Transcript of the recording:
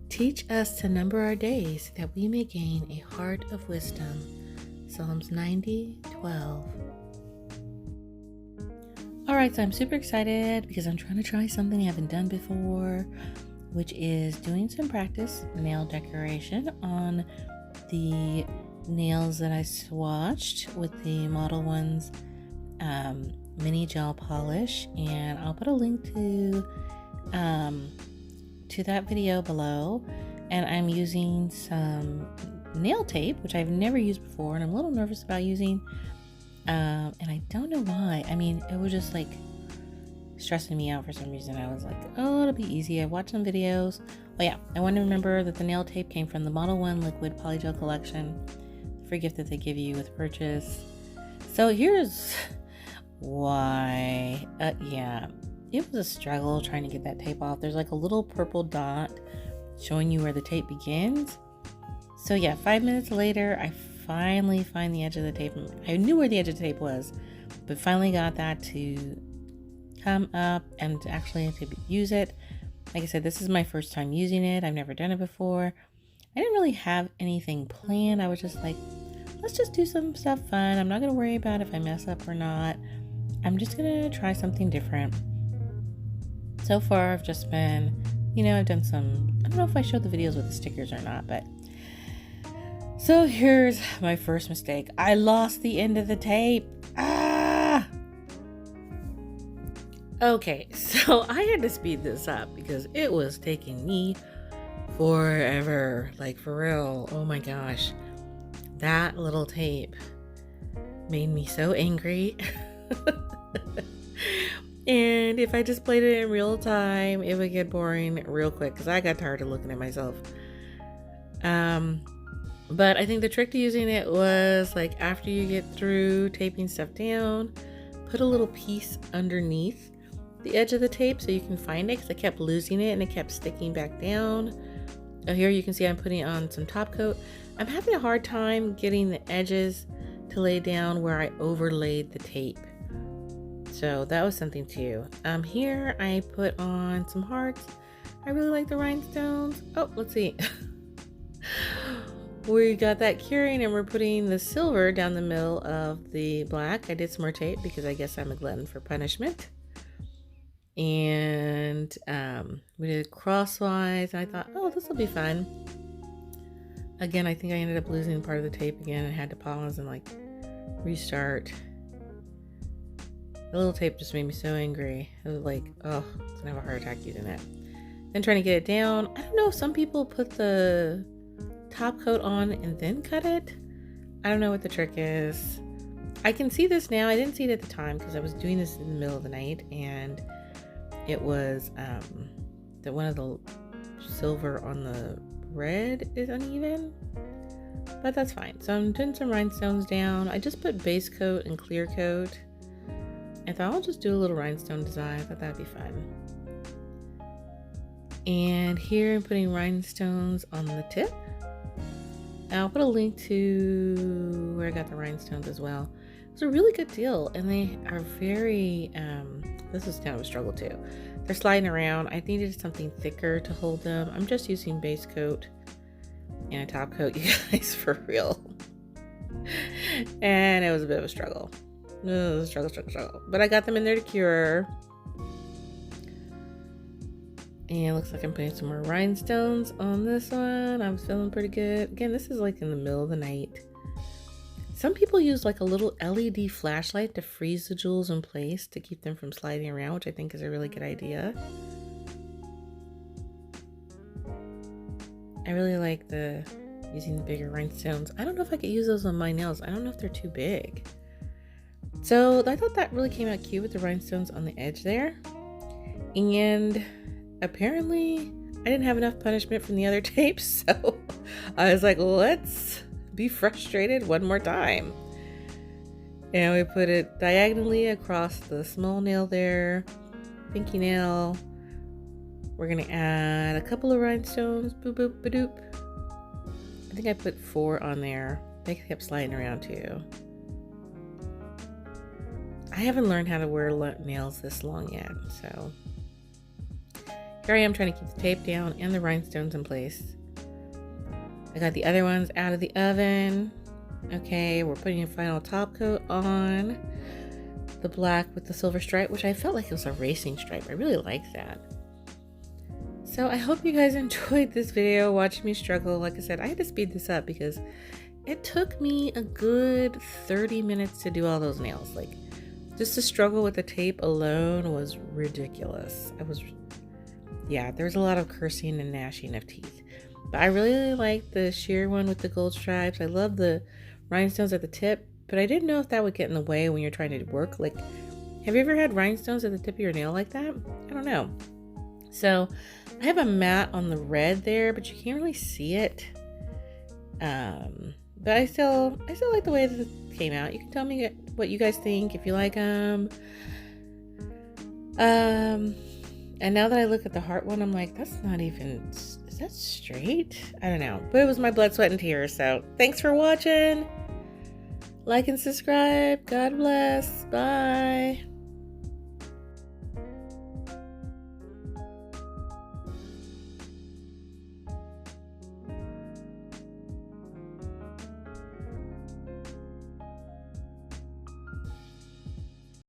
Teach us to number our days that we may gain a heart of wisdom. Psalms 90:12. Alright, so I'm super excited because I'm trying to try something I haven't done before, which is doing some practice nail decoration on the nails that I swatched with the Modelones mini gel polish, and I'll put a link to that video below. And I'm using some nail tape, which I've never used before, and I'm a little nervous about using, and I don't know why. I mean, it was just like stressing me out for some reason. I was like, oh, it'll be easy. I watched some videos. Oh yeah, I want to remember that the nail tape came from the Modelones Liquid Polygel Collection, the free gift that they give you with purchase. So here's why. Yeah, it was a struggle trying to get that tape off. There's like a little purple dot showing you where the tape begins. So yeah, 5 minutes later, I finally find the edge of the tape. I knew where the edge of the tape was, but finally got that to come up and actually to use it. Like I said, this is my first time using it. I've never done it before. I didn't really have anything planned. I was just like, let's just do some stuff fun. I'm not going to worry about if I mess up or not. I'm just going to try something different. So far, I've just been, I've done some, I don't know if I showed the videos with the stickers or not, but so here's my first mistake. I lost the end of the tape. Okay, so I had to speed this up because it was taking me forever. Like, for real. Oh my gosh. That little tape made me so angry. And if I just played it in real time, it would get boring real quick because I got tired of looking at myself. But I think the trick to using it was, like, after you get through taping stuff down, put a little piece underneath the edge of the tape so you can find it, because I kept losing it and it kept sticking back down. Here you can see I'm putting on some top coat. I'm having a hard time getting the edges to lay down where I overlaid the tape. So that was something too. Here I put on some hearts. I really like the rhinestones. Oh, let's see. We got that curing and we're putting the silver down the middle of the black. I did some more tape because I guess I'm a glutton for punishment. And we did crosswise, and I thought, oh, this will be fun. Again, I think I ended up losing part of the tape again and had to pause and like restart. The little tape just made me so angry. I was like, oh, I'm gonna have a heart attack using that. Then trying to get it down. I don't know, some people put the top coat on and then cut it. I don't know what the trick is. I can see this now. I didn't see it at the time because I was doing this in the middle of the night, and it was that one of the silver on the red is uneven, but that's fine. So I'm doing some rhinestones down. I just put base coat and clear coat. I thought I'll just do a little rhinestone design. I thought that'd be fun. And here I'm putting rhinestones on the tip. And I'll put a link to where I got the rhinestones as well. It's a really good deal, and they are very, this is kind of a struggle too. They're sliding around. I needed something thicker to hold them. I'm just using base coat and a top coat, you guys, for real. And it was a bit of a struggle. It was a struggle. But I got them in there to cure. And it looks like I'm putting some more rhinestones on this one. I was feeling pretty good. Again, this is like in the middle of the night. Some people use like a little LED flashlight to freeze the jewels in place to keep them from sliding around, which I think is a really good idea. I really like using the bigger rhinestones. I don't know if I could use those on my nails. I don't know if they're too big. So I thought that really came out cute with the rhinestones on the edge there. And apparently I didn't have enough punishment from the other tapes, so I was like, let's be frustrated one more time. And we put it diagonally across the small nail there, pinky nail. We're gonna add a couple of rhinestones. Boop boop ba-doop. I think I put 4 on there. They kept sliding around too. I haven't learned how to wear nails this long yet, so here I am trying to keep the tape down and the rhinestones in place. I got the other ones out of the oven. Okay, we're putting a final top coat on the black with the silver stripe, which I felt like it was a racing stripe. I really like that. So I hope you guys enjoyed this video, watching me struggle. Like I said, I had to speed this up because it took me a good 30 minutes to do all those nails. Like, just the struggle with the tape alone was ridiculous. There's a lot of cursing and gnashing of teeth. But I really like the sheer one with the gold stripes. I love the rhinestones at the tip, but I didn't know if that would get in the way when you're trying to work. Like, have you ever had rhinestones at the tip of your nail like that? I don't know. So I have a matte on the red there, but you can't really see it. But I still like the way that it came out. You can tell me what you guys think, if you like them. And now that I look at the heart one, I'm like, that's not even, is that straight? I don't know. But it was my blood, sweat, and tears. So thanks for watching. Like and subscribe. God bless. Bye.